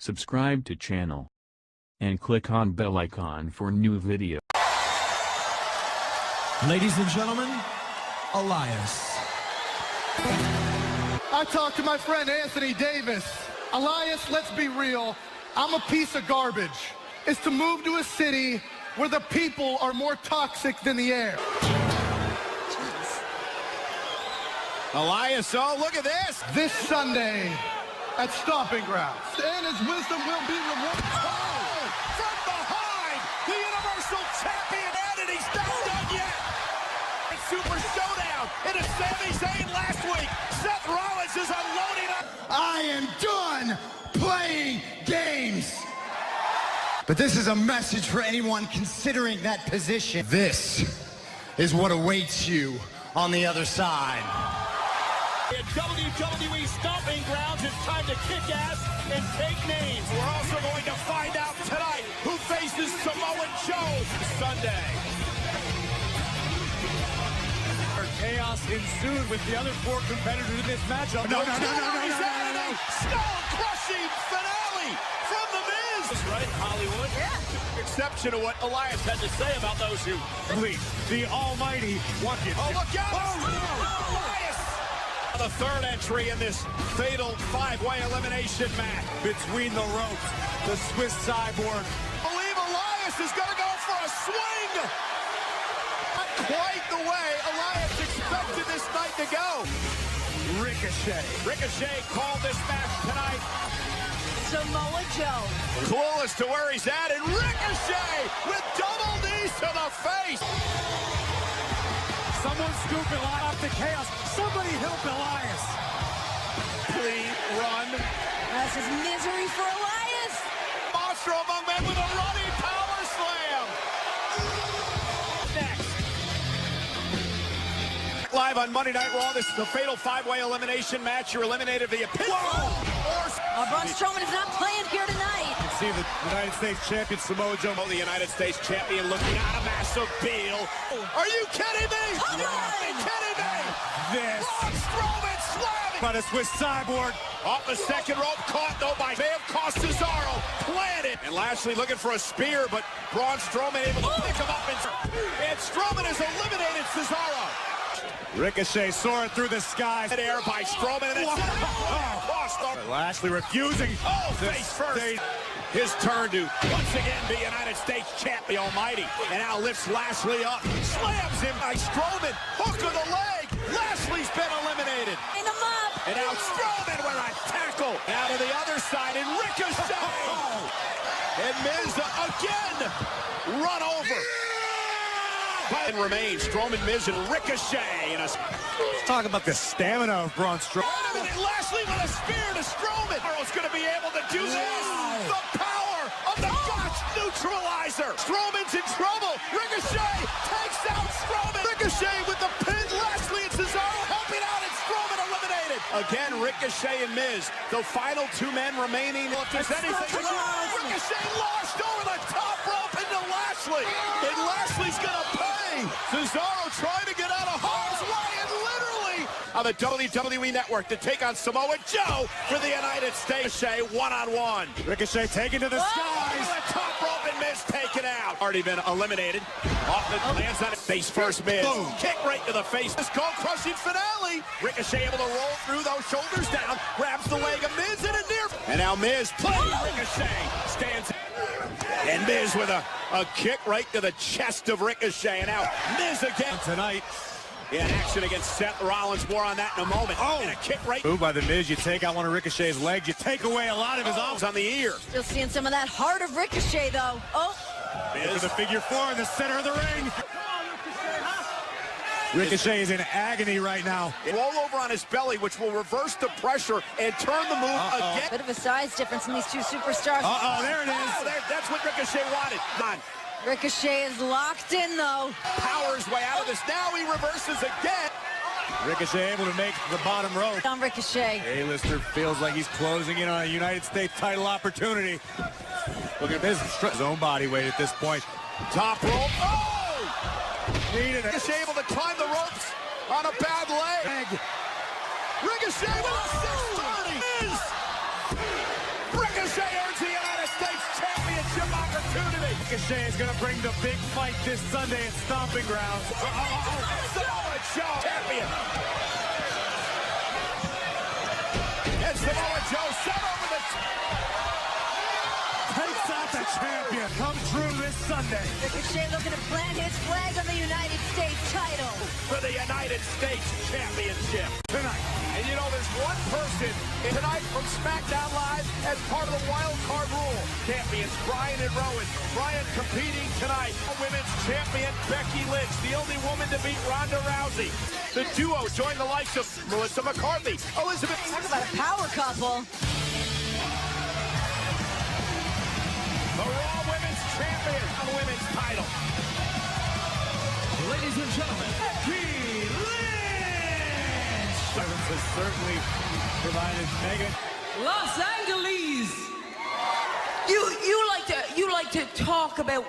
subscribe to channel, and click on bell icon for new video. Ladies and gentlemen, Elias. I talked to my friend Anthony Davis. Elias, let's be real, I'm a piece of garbage. It's to move to a city where the people are more toxic than the air. Elias, oh, look at this. This Sunday at Stomping Grounds. And his wisdom will be rewarded. Oh, from behind, the Universal Champion, and he's not done yet. Super Showdown in a Sami Zayn last week. Seth Rollins is unloading up. I am done playing games. But this is a message for anyone considering that position. This is what awaits you on the other side. At WWE Stomping Grounds, it's time to kick ass and take names. We're also going to find out tonight who faces Samoa Joe Sunday. Chaos ensued with the other four competitors in this matchup. No. Skull-crushing finale from The Miz. Right, Hollywood. Yeah. Exception to what Elias had to say about those who Please, the almighty Watkins. Oh, look out! Elias! The third entry in this fatal five-way elimination match. Between the ropes, the Swiss cyborg. I believe Elias is going to go for a swing. Not quite the way Elias expected this night to go. Ricochet. Ricochet called this match tonight. Samoa Joe. Clueless to where he's at, and Ricochet with double knees to the face. Someone scoop Elias off the chaos. Somebody help Elias. Please run. This is misery for Elias. Monster among men with a running power slam. Next. Live on Monday Night Raw, this is the fatal five-way elimination match. You're eliminated via pinfall. Braun Strowman is not playing here tonight. You see the United States champion Samoa Joe. The United States champion looking at a massive Beal. Are you kidding me? Are you kidding me? This. Braun Strowman slamming. By the Swiss cyborg. Off the second rope, caught though by may have cost Cesaro. Planted. And Lashley looking for a spear, but Braun Strowman able to pick him up. And Strowman has eliminated Cesaro. Ricochet soaring through the sky. Air by Strowman. And Lashley refusing. Oh, face first. His turn to once again be United States champion almighty. And now lifts Lashley up. Slams him by Strowman. Hook of the leg. Lashley's been eliminated. Line him up. And now Strowman with a tackle. Now to the other side and Ricochet. And Miz again run over. And remains Strowman, Miz, and Ricochet. Let's talk about the stamina of Braun Strowman. Wait a minute, Lashley with a spear to Strowman. Earl's going to be able to do this. The power of the Gotch neutralizer. Strowman's in trouble. Ricochet takes out Strowman. Ricochet with the pin. Lashley and Cesaro helping out, and Strowman eliminated. Again, Ricochet and Miz, the final two men remaining. If there's anything wrong, Ricochet launched over the top rope into Lashley. And Lashley's going to pay. Cesaro trying to get out of harm's way, and literally on the WWE Network to take on Samoa Joe for the United States. Ricochet one-on-one. Ricochet taken to the skies. The top rope and Miz taken out. Already been eliminated. Off the lands on it. Face first, Miz. Boom. Kick right to the face. This skull-crushing finale. Ricochet able to roll through those shoulders down. Grabs the leg of Miz in a near. And now Miz playing Ricochet. Stands. And Miz with a kick right to the chest of Ricochet. And now Miz again tonight. In action against Seth Rollins. More on that in a moment. Oh, and a kick right. Move by the Miz. You take out one of Ricochet's legs. You take away a lot of his arms on the ear. Still seeing some of that heart of Ricochet, though. Oh. Miz. The figure four in the center of the ring. Ricochet is in agony right now. Roll over on his belly, which will reverse the pressure and turn the move again. Bit of a size difference in these two superstars. There it is. Oh, that's what Ricochet wanted. Ricochet is locked in, though. Powers way out of this. Now he reverses again. Ricochet able to make the bottom rope. On Ricochet. A-lister feels like he's closing in on a United States title opportunity. Look at this. His own body weight at this point. Top rope. Oh! Needed it. Ricochet able to climb the ropes on a bad leg. Ricochet with a 630. Ricochet earns Ricochet is going to bring the big fight this Sunday at Stomping Grounds. Samoa Joe, champion. And Samoa Joe set over the... Takes out the champion. Come true this Sunday. Ricochet looking to plant his flag on the United States title. for the United States Championship Tonight. And you know, there's one person tonight from SmackDown Live as part of the wild card rule. Champions Bryan and Rowan. Bryan competing tonight. Women's champion Becky Lynch, the only woman to beat Ronda Rousey. The duo join the likes of Melissa McCarthy, Elizabeth. Talk about a power couple. The Raw Women's Champion on the women's title. Ladies and gentlemen, Becky Lynch! Service has certainly provided mega. Los Angeles. You like to talk about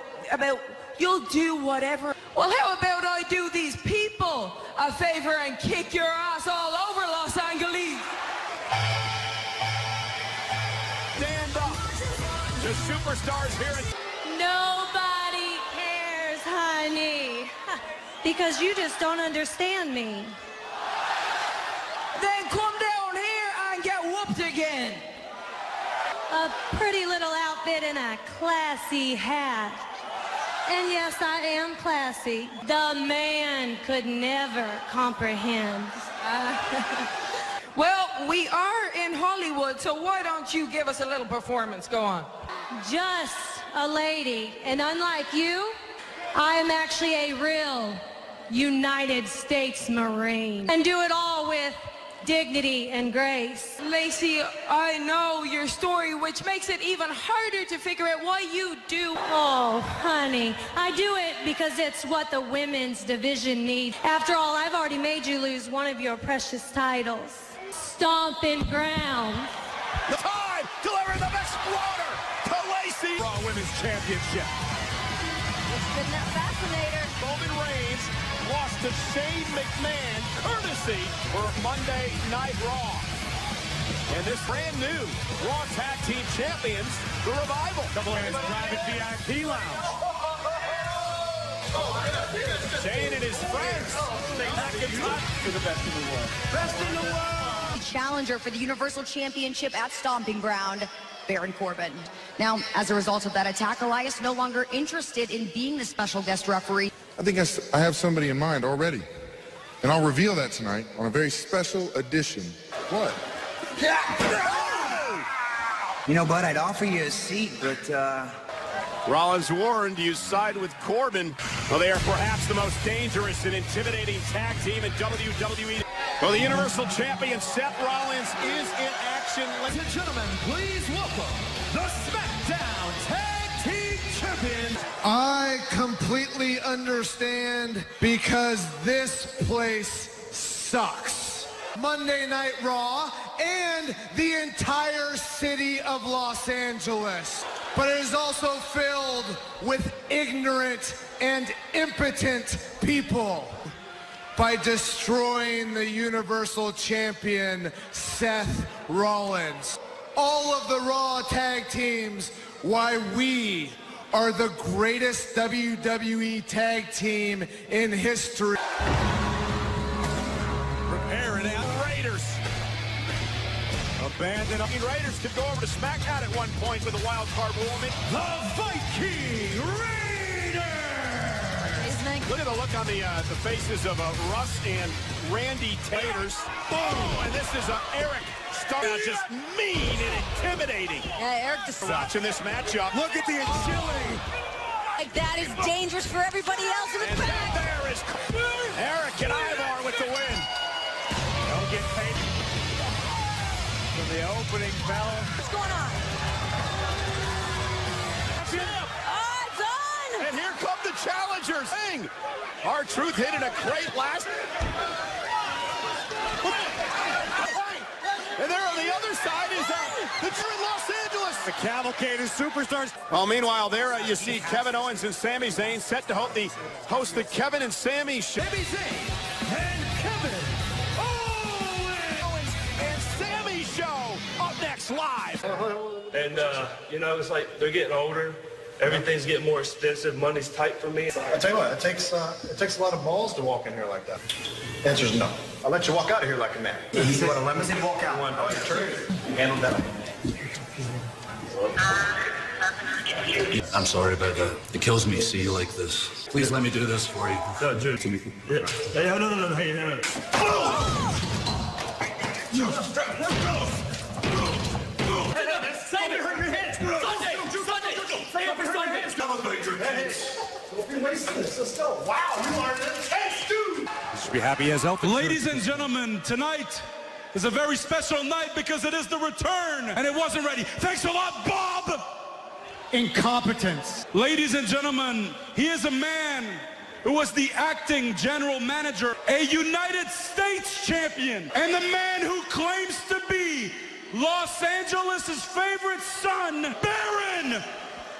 you'll do whatever. Well, how about I do these people a favor and kick your ass all over Los Angeles? Stand up. The superstars here at... Nobody cares, honey, because you just don't understand me. Then come down here and get whooped again. A pretty little outfit and a classy hat. And yes, I am classy. The man could never comprehend. Well, we are in Hollywood, so why don't you give us a little performance? Go on. Just a lady, and unlike you, I am actually a real United States Marine. And do it all with dignity and grace. Lacey, I know your story, which makes it even harder to figure out why you do. Oh, honey, I do it because it's what the women's division needs. After all, I've already made you lose one of your precious titles. Stomping ground. The time, delivering the Exploder to Lacey. Raw Women's Championship. It's been that fascinator. Roman Reigns lost to Shane McMahon, courtesy for Monday Night Raw. And this brand new Raw Tag Team Champions, the Revival. Double A's private VIP lounge. Shane and his friends. For the best in the world. Best in the world. Challenger for the Universal Championship at Stomping Ground, Baron Corbin. Now, as a result of that attack, Elias no longer interested in being the special guest referee. I think I have somebody in mind already. And I'll reveal that tonight on a very special edition. What? You know, bud, I'd offer you a seat, but, Rollins warned you side with Corbin. Well, they are perhaps the most dangerous and intimidating tag team in WWE. Well, the Universal Champion Seth Rollins is in action. Ladies and gentlemen, please welcome the SmackDown Tag Team Champions. I completely understand because this place sucks. Monday Night Raw and the entire city of Los Angeles. But it is also filled with ignorant and impotent people. By destroying the Universal Champion, Seth Rollins. All of the Raw tag teams, why we are the greatest WWE tag team in history. Preparing out Raiders. Abandoned. Raiders could go over to SmackDown at one point with a wild card woman. The Viking Raiders! Look at the look on the faces of Russ and Randy Taters. Oh, and this is Eric Starr, just mean and intimidating. Yeah, Eric just... Watching this matchup. Look at the agility. Like that is dangerous for everybody else in the And back. there is Eric and Ivar with the win. Don't get paid for the opening bell. What's going on? Oh, it's on! And here come the challengers. Dang. R-Truth hitting a great last. And there on the other side is the true Los Angeles. The cavalcade of superstars. Well, meanwhile, there you see Kevin Owens and Sami Zayn set to host the Kevin and Sami show. Sami Zayn and Kevin Owens and Sami show up next live. And, you know, it's like they're getting older, Everything's getting more expensive. Money's tight for me. I tell you what, it takes a lot of balls to walk in here like that. Answer's no. I'll let you walk out of here like a man. He said, let me walk out. Oh, you're true. You handled that. I'm sorry, but it kills me to see you like this. Please let me do this for you. No, dude. Yeah. Hey, no. Hey, no. Sunday, hurt your head. Sunday, stay up and start hands. Elevate your heads. Don't be wasting this. Let's go. Wow, you are an intense dude. You should be happy he has health insurance. Ladies and gentlemen, tonight is a very special night because it is the return, and it wasn't ready. Thanks a lot, Bob! Incompetence. Ladies and gentlemen, he is a man who was the acting general manager, a United States champion, and the man who claims to be Los Angeles' favorite son, Baron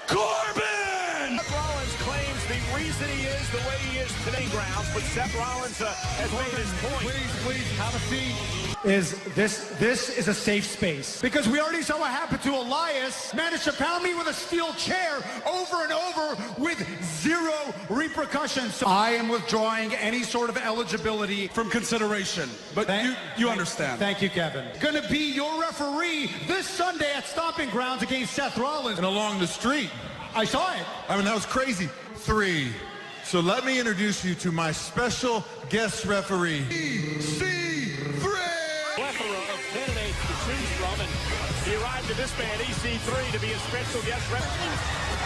Corbin! Seth Rollins claims the reason he is the way he is today grounds, but Seth Rollins has made his point. Please, have a seat. This is a safe space. Because we already saw what happened to Elias. Managed to pound me with a steel chair over and over with zero repercussions. So I am withdrawing any sort of eligibility From consideration, but you understand. Thank you, Kevin. Gonna be your referee this Sunday at Stomping Grounds against Seth Rollins. And along the street. I saw it. I mean, that was crazy. 3. So let me introduce you to my special guest referee, EC3. Plethora of candidates to choose from, and he arrived at this man, EC3, to be a special guest referee.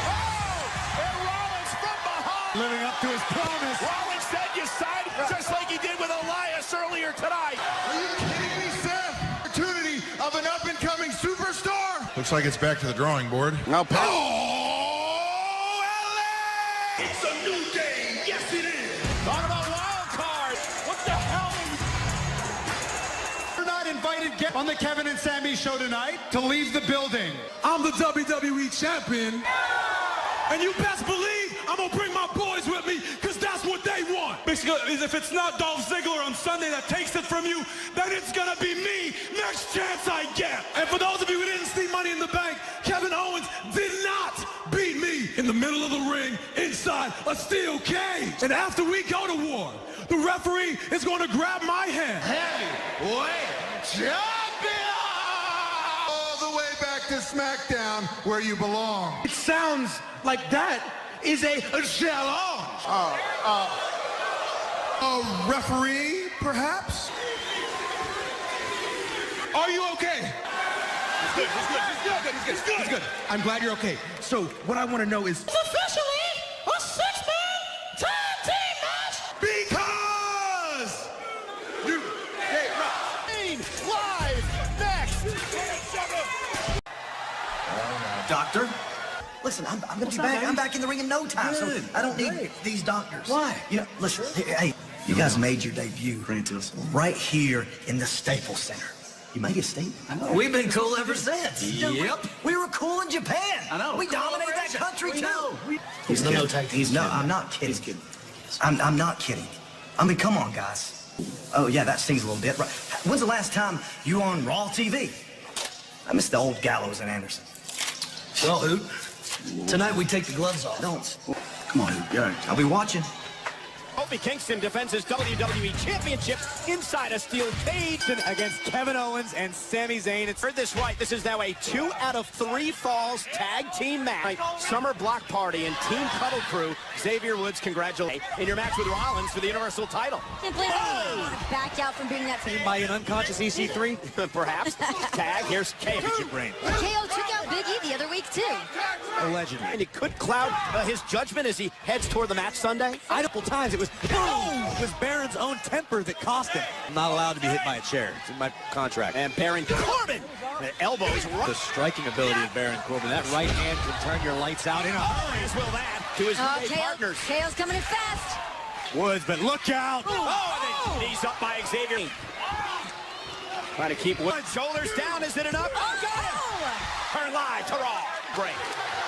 Oh! And Rollins from behind! Living up to his promise. Rollins said you signed just like he did with Elias earlier tonight. Are you kidding me, Seth? Opportunity of an up-and-coming superstar. Looks like it's back to the drawing board. Now, It's a new day. Yes, it is. Talk about wild cards. What the hell? You're not invited on the Kevin and Sammy show tonight to leave the building. I'm the WWE champion, and you best believe I'm gonna bring my boys with me, because that's what they want. Basically, if it's not Dolph Ziggler on Sunday that takes it from you, then it's gonna be me next chance I get. And for those of you who didn't see Money in the Bank, Kevin Owens did not beat me in the middle of the ring inside a steel cage. And after we go to war, the referee is gonna grab my hand. Heavyweight champion! All the way back to SmackDown, where you belong. It sounds like that is a challenge. A referee, perhaps? Are you okay? He's good. I'm glad you're okay. So what I want to know is... It's officially a six-man tag team match. Because you Live next. Doctor? Listen, I'm gonna be back. I'm back in the ring in no time, so I don't need these doctors. Why? You know, listen, hey, you guys made your debut right here in the Staples Center. You made a statement. I know. We've been cool ever since. Yep. We were cool in Japan. I know. We dominated that country too. He's kidding. No, I'm not kidding. He's kidding. I'm not kidding. I mean, come on, guys. Oh yeah, that stings a little bit. Right. When's the last time you were on Raw TV? I miss the old Gallows and Anderson. Well, Hoot, tonight we take the gloves off. Don't. Come on, Hoot. Yeah. I'll be watching. Kofi Kingston defends his WWE Championship inside a steel cage against Kevin Owens and Sami Zayn. It's heard this right. This is now a 2 out of 3 falls tag team match. Summer Block Party and Team Cuddle Crew. Xavier Woods, congratulations in your match with Rollins for the Universal title. Back out from being that team. By an unconscious EC3, perhaps. Tag. Here's KO. Your brain. KO took out Big E the other week too. Allegedly. And it could cloud his judgment as he heads toward the match Sunday. Multiple times it was Baron's own temper that cost him. I'm not allowed to be hit by a chair. It's in my contract. And Baron Corbin, the elbows. The striking ability of Baron Corbin. That right hand can turn your lights out in a hurry, as will that, to his partners. KO's coming in fast. Woods, but look out. And then knees up by Xavier. Trying to keep Woods. Shoulders down. Is it enough? Oh, got it. Turn live to Raw. Break.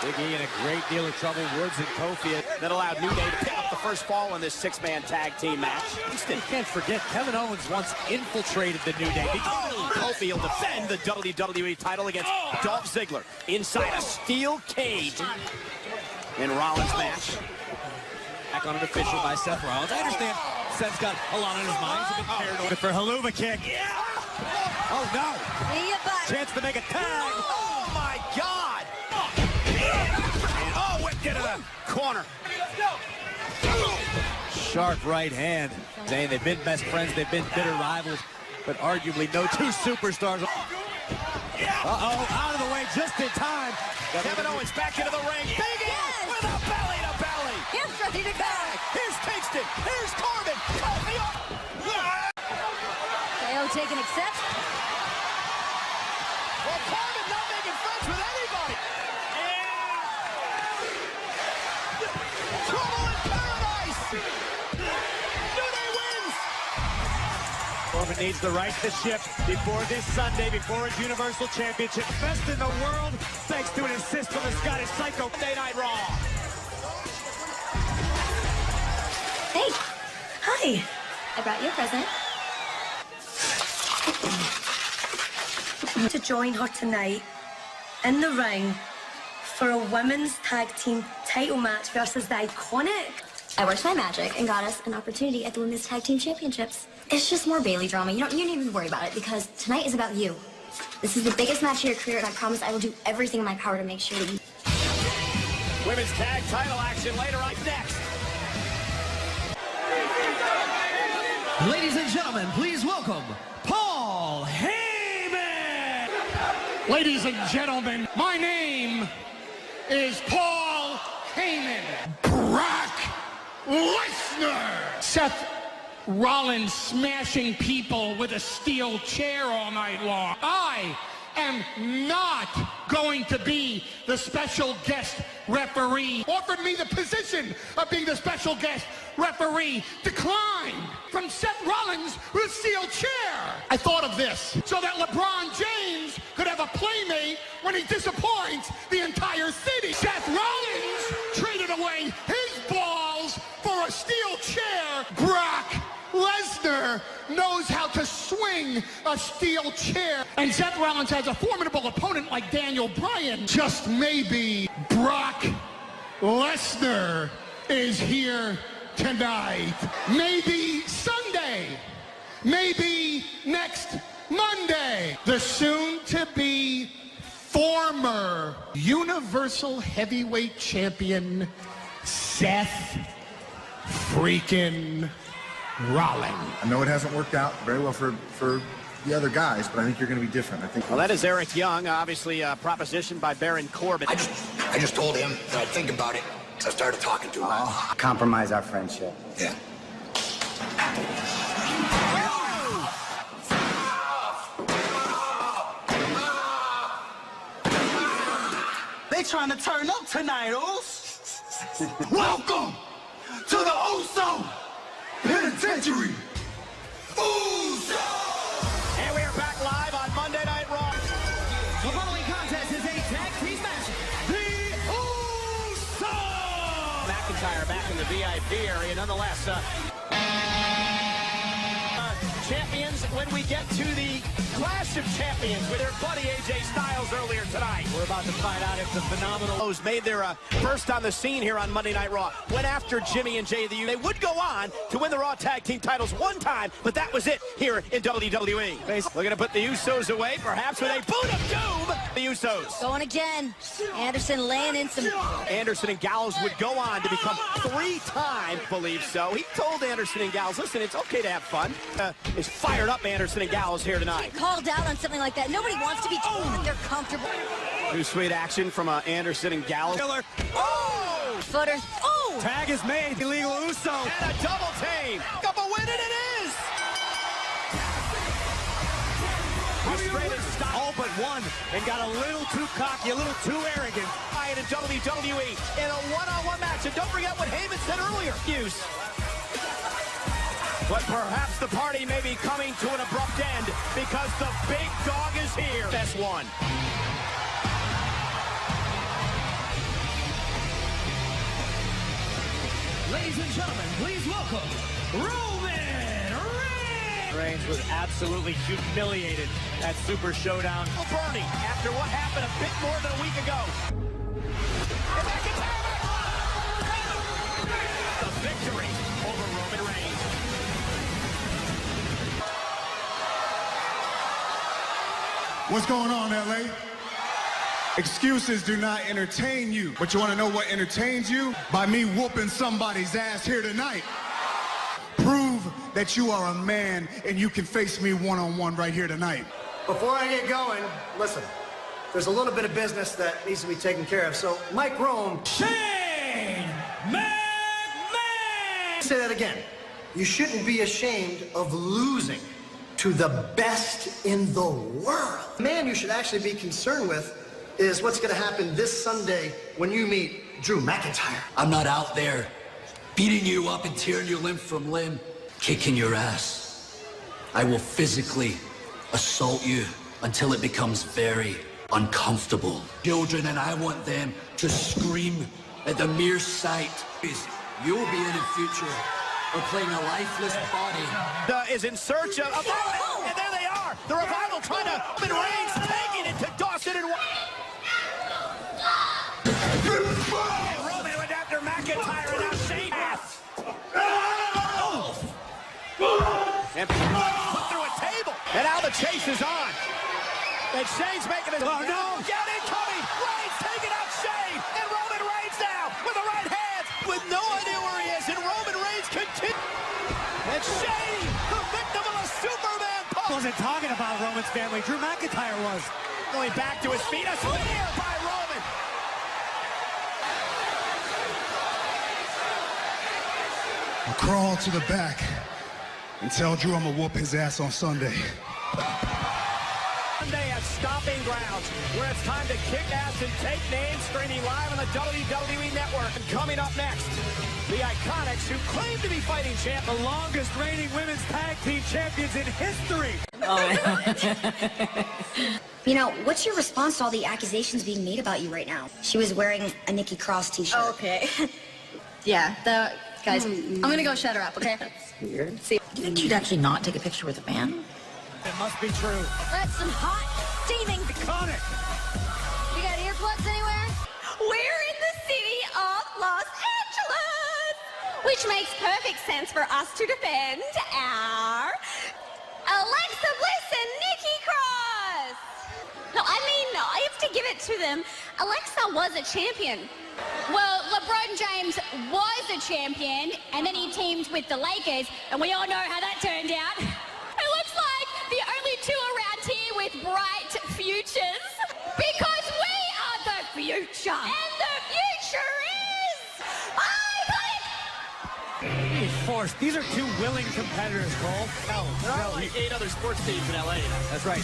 Big E in a great deal of trouble. Woods and Kofi that allowed New Day to pick up the first fall in this 6-man tag team match. You can't forget, Kevin Owens once infiltrated the New Day. Kofi will defend the WWE title against Dolph Ziggler inside a steel cage. in Rollins' match. Back on an official by Seth Rollins. I understand Seth's got a lot on his mind. He's a bit paranoid. For Haluva kick. Yeah! Oh, no. Chance to make a tag. Oh, my God! And, oh, whipped into the corner. Sharp right hand. Saying they've been best friends, they've been bitter rivals, but arguably no two superstars. Uh-oh, out of the way just in time. Kevin Owens back into the ring. Big in with a belly to belly. Here's ready to go. Here's Kingston. Here's Corbin. KO taking exception. Well, Corbin not making friends with anybody. Trouble in paradise. New Day wins. Corbin needs to right the ship before this Sunday, before his Universal Championship. Best in the world, thanks to an assist from the Scottish Psycho. Monday Night Raw. Hey. Hi. I brought you a present. To join her tonight in the ring for a women's tag team title match versus the Iconic. I worked my magic and got us an opportunity at the Women's Tag Team Championships. It's just more Bailey drama. You don't even worry about it because tonight is about you. This is the biggest match of your career, and I promise I will do everything in my power to make sure that you... Women's tag title action later on next. Ladies and gentlemen, please welcome Paul Heyman. Ladies and gentlemen, my name is Paul Heyman. Brock Lesnar. Seth Rollins smashing people with a steel chair all night long. I am not going to be the special guest referee. Offered me the position of being the special guest referee. Declined from Seth Rollins with a steel chair. I thought of this so that LeBron James could have a playmate when he disappoints the entire city. Seth Rollins traded away his balls for a steel chair. Brock Lesnar knows how to swing a steel chair. And Seth Rollins has a formidable opponent like Daniel Bryan. Just maybe Brock Lesnar is here tonight. Maybe Sunday. Maybe next Monday. The soon-to-be former Universal Heavyweight Champion Seth freaking Rollins. I know it hasn't worked out very well for the other guys, but I think you're going to be different. I think. Well, that is Eric Young, obviously propositioned by Baron Corbin. I just told him that I'd think about it. So I started talking to him. Compromise our friendship. Yeah. They trying to turn up tonight, Oos. Welcome to the Uso Penitentiary. Uso! And we are back live on Monday Night Raw. The following contest is a tag team match. The Uso! McIntyre back in the VIP area. Nonetheless, champions when we get to the Clash of Champions with their buddy AJ Styles earlier tonight. We're about to find out if the Phenomenals made their first on the scene here on Monday Night Raw. Went after Jimmy and Jay of the U. They would go on to win the Raw Tag Team titles one time, but that was it here in WWE. We're going to put the Usos away, perhaps with a boot of doom. The Usos. Going again. Anderson laying in some... Anderson and Gallows would go on to become three-time, believe so. He told Anderson and Gallows, listen, it's okay to have fun. It's fired up Anderson and Gallows here tonight. Called out on something like that. Nobody wants to be told that they're comfortable. New sweet action from Anderson and Gallows. Killer. Oh! Footer. Oh! Tag is made. Illegal Uso. And a double team. Couple win, and it is. Frustrated stop. All but one. And got a little too cocky, a little too arrogant. In WWE in a one-on-one match. And don't forget what Heyman said earlier. Use. But perhaps the party may be coming to an abrupt end because the big dog is here. Best one. Ladies and gentlemen, please welcome Roman Reigns was absolutely humiliated at Super Showdown. Bernie, after what happened a bit more than a week ago. What's going on, LA? Excuses do not entertain you, but you want to know what entertains you? By me whooping somebody's ass here tonight. Prove that you are a man and you can face me one-on-one right here tonight. Before I get going, listen, there's a little bit of business that needs to be taken care of. So, Mike Rome. Shane McMahon! Say that again. You shouldn't be ashamed of losing to the best in the world. The man you should actually be concerned with is what's going to happen this Sunday when you meet Drew McIntyre. I'm not out there beating you up and tearing you limb from limb, kicking your ass. I will physically assault you until it becomes very uncomfortable. Children, and I want them to scream at the mere sight. You will be in the future or playing a lifeless body. Is in search of... and there they are! The Revival trying to... Roman Reigns taking it to Dawson and... Roman went after McIntyre and now Shane. And put through a table. And now the chase is on. And Shane's making it. Oh, no. Get incoming. Reigns taking out Shane. And Roman Reigns now with the right hand. With no idea where he is. And Roman Reigns continues. And Shane, the victim of a Superman punch. Wasn't talking about Roman's family. Drew McIntyre was. Going back to his feet. A spear by Roman. I'll crawl to the back and tell Drew I'm gonna whoop his ass on Sunday. Sunday at Stomping Grounds, where it's time to kick ass and take names, streaming live on the WWE Network. And coming up next, the Iconics, who claim to be fighting champ, The longest reigning women's tag team champions in history. You know, what's your response to all the accusations being made about you right now? She was wearing a Nikki Cross t-shirt. Okay. Yeah, guys, I'm gonna go shut her up, okay? That's weird. See, do you think she'd actually not take a picture with a man? It must be true. That's some hot, steaming. Iconic. You got earplugs anywhere? We're in the city of Los Angeles, which makes perfect sense for us to defend our Alexa Bliss and Nikki Cross. No, I mean, I have to give it to them. Alexa was a champion. Well, LeBron James was a champion, and then he teamed with the Lakers, and we all know how that turned out. It looks like the only two around here with bright futures, because we are the future. And the future is iconic! Forced. These are two willing competitors, Cole. There are like 8 other sports teams in LA. That's right.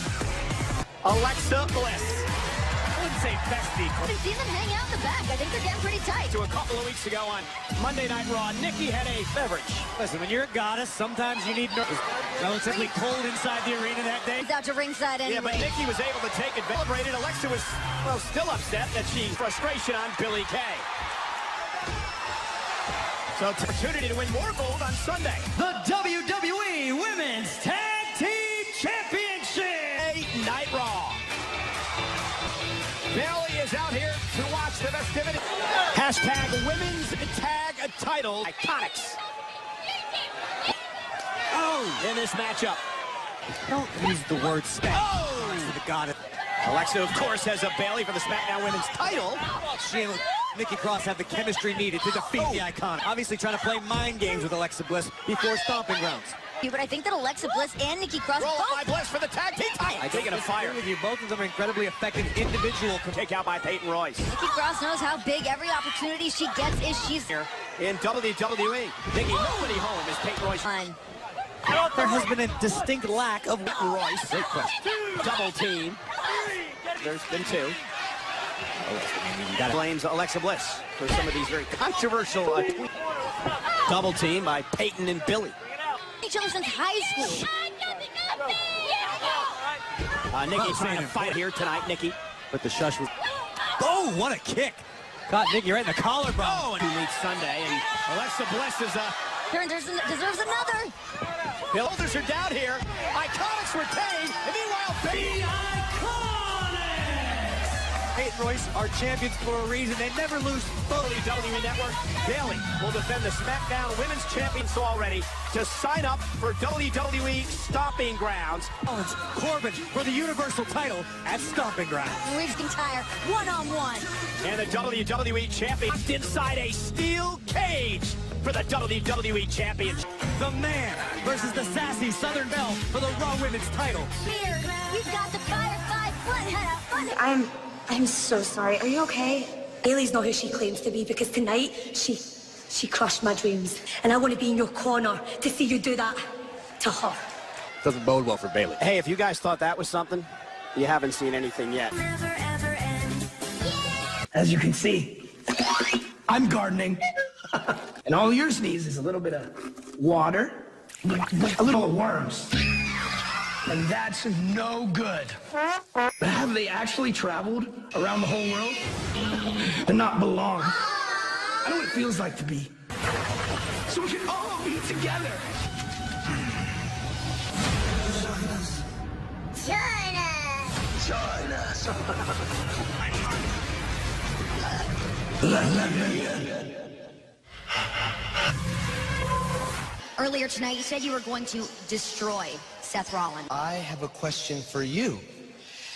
Alexa Bliss. I wouldn't say bestie. I've seen them hang out in the back. I think they're getting pretty tight. To a couple of weeks ago on Monday Night Raw, Nikki had a beverage. Listen, when you're a goddess, sometimes you need relatively cold inside the arena that day. He's out to ringside anyway. Yeah, but Nikki was able to take it. Celebrated. Alexa was, well, still upset that she frustration on Billie Kay. So opportunity to win more gold on Sunday. The WWE Women's Tag Team Championship! Night Raw. Bailey is out here to watch the festivities. Hashtag Women's Tag Title Iconics. Oh, in this matchup. Don't use the word spec. Oh! To the goddess. Alexa, of course, has a Bailey for the SmackDown Women's title. She and Nikki Cross have the chemistry needed to defeat the Iconic. Obviously trying to play mind games with Alexa Bliss before Stomping Grounds. But I think that Alexa Bliss and Nikki Cross Roll both... by Bliss for the tag team title. I think Taking a fire. with you. Both of them are incredibly effective individual. Take out by Peyton Royce. Nikki Cross knows how big every opportunity she gets is. She's here in WWE. Nikki, nobody home is Peyton Royce. Fine. There has been a distinct lack of Royce. Great question. Double team. There's been 2. Blames Alexa Bliss for some of these very controversial tweets. Double team by Peyton and Billy. Each other since high school. Nikki trying to fight here tonight, Nikki. But the shush was... Oh, what a kick. Caught Nikki right in the collarbone. Oh, and 2 weeks Sunday, and Alexa Bliss is deserves another. Builders are down here. Iconics retain. And meanwhile, the Iconics! Peyton Royce are champions for a reason. They never lose. WWE Network. Bayley will defend the SmackDown Women's Championship already to sign up for WWE Stomping Grounds. Corbin for the Universal title at Stomping Grounds. Ridge McIntyre, one-on-one. And the WWE Champion inside a steel cage for the WWE Championship. The Man versus the sassy Southern Belle for the Raw Women's title. Here, we've got the Firefly Foot. I'm so sorry. Are you okay? Bailey's not who she claims to be because tonight she crushed my dreams. And I want to be in your corner to see you do that to her. Doesn't bode well for Bayley. Hey, if you guys thought that was something, you haven't seen anything yet. Never, ever end. As you can see, I'm gardening. And all yours needs is a little bit of water, a little worms. And that's no good. But have they actually traveled around the whole world? And not belong. I know what it feels like to be. So we can all be together. Earlier tonight, you said you were going to destroy Seth Rollins. I have a question for you.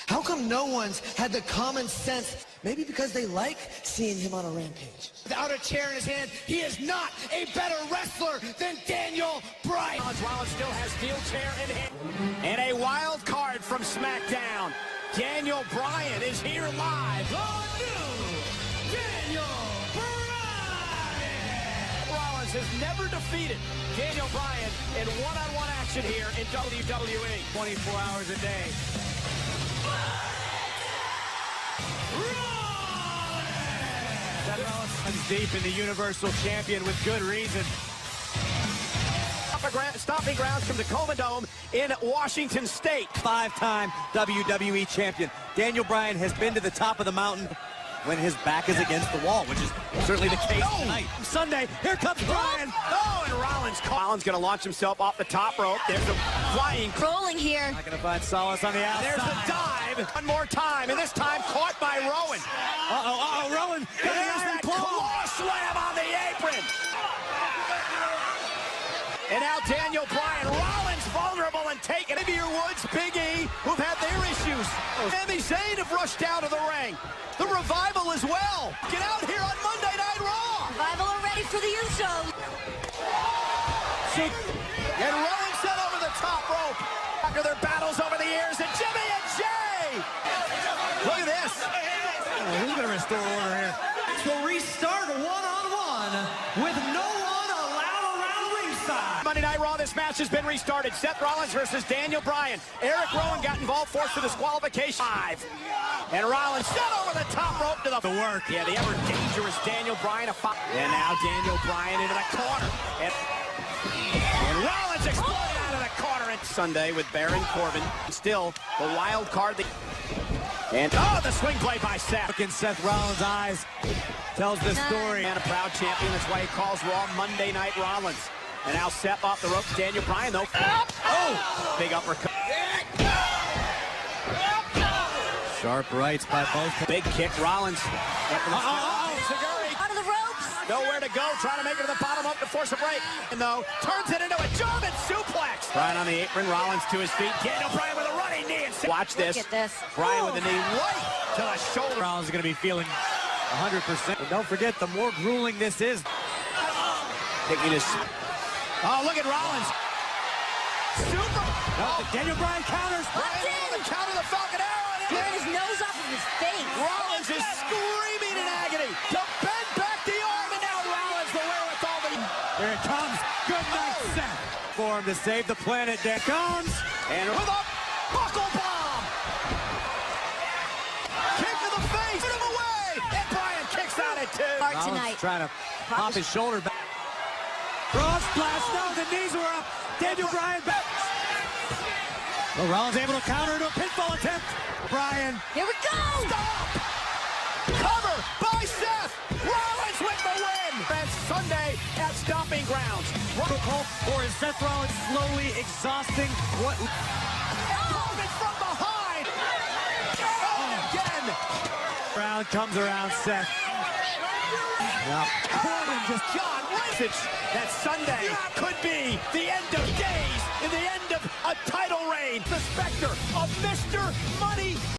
How come no one's had the common sense? Maybe because they like seeing him on a rampage. Without a chair in his hand, he is not a better wrestler than Daniel Bryan. Rollins still has steel chair in hand. And a wild card from SmackDown. Daniel Bryan is here live. The new Daniel Bryan! Rollins has never defeated Daniel Bryan in one-on-one action here in WWE. 24 hours a day. Seth Rollins deep in the Universal Champion with good reason. Stomping grounds from the Tacoma Dome in Washington State. 5-time WWE Champion. Daniel Bryan has been to the top of the mountain when his back is against the wall, which is certainly the case tonight. Sunday, here comes Bryan. Oh, and Rollins going to launch himself off the top rope. There's a flying. Rolling here. Not going to find solace on the outside. There's the dive. One more time, and this time caught by Rowan. Rowan. There's that claw slam on the apron. And now Daniel Bryan. Rollins vulnerable and taken. Xavier Woods, Big E, who've had their issues. Sami Zayn have rushed down to the ring. The Revival as well. Get out here on Monday Night Raw. Revival are ready for the Usos. And Rollins set over the top rope. After their battles over the years, and Jimmy and Jay. Look at this. Who's going to restore order here? We'll restart one-on-one with no one allowed around ringside. Monday Night Raw, this match has been restarted. Seth Rollins versus Daniel Bryan. Eric Rowan got involved, forced to disqualification. 5. And Rollins set over the top rope to the work. Yeah, the ever dangerous Daniel Bryan. And now Daniel Bryan into the corner. And Rollins exploded out of the corner. And Sunday with Baron Corbin. Still the wild card. And the swing play by Seth. Look in Seth Rollins' eyes. Tells the story. And a proud champion. That's why he calls Raw Monday Night Rollins. And now Seth off the ropes. Daniel Bryan, though. Oh! Big uppercut. Sharp rights by both. Big kick. Rollins. Out of the ropes. Nowhere to go. Trying to make it to the bottom up to force a break. And though, turns it into a German suplex. Bryan on the apron. Rollins to his feet. Daniel Bryan with a running knee. Watch this. Look at this. Bryan with the knee right to the shoulder. Rollins is going to be feeling 100%. And don't forget, the more grueling this is. Taking his... Oh, look at Rollins. Super. Daniel Bryan counters. Bryan on the counter, the Falcon Arrow. Getting his nose off of his face. Rollins is screaming in agony to bend back the arm, and now Rollins the wherewithal. Here it comes. Good night, Seth. For him to save the planet. There comes. And with a buckle bomb. Kick to the face. Put him away. And Bryan kicks out at 2. Rollins tonight. Trying to pop his shoulder back. Cross blast. No, the knees were up. Daniel Bryan back. Well, Rollins able to counter into a pinfall attempt. Bryan. Here we go. Stop. Cover by Seth. Rollins with the win. That's Sunday at Stomping Grounds. Or is Seth Rollins slowly exhausting what? Corbin from behind. Oh, again. around comes around, Seth. Now, Corbin just John message that Sunday could be the end of days and the end of a title reign. The specter of Mr. Money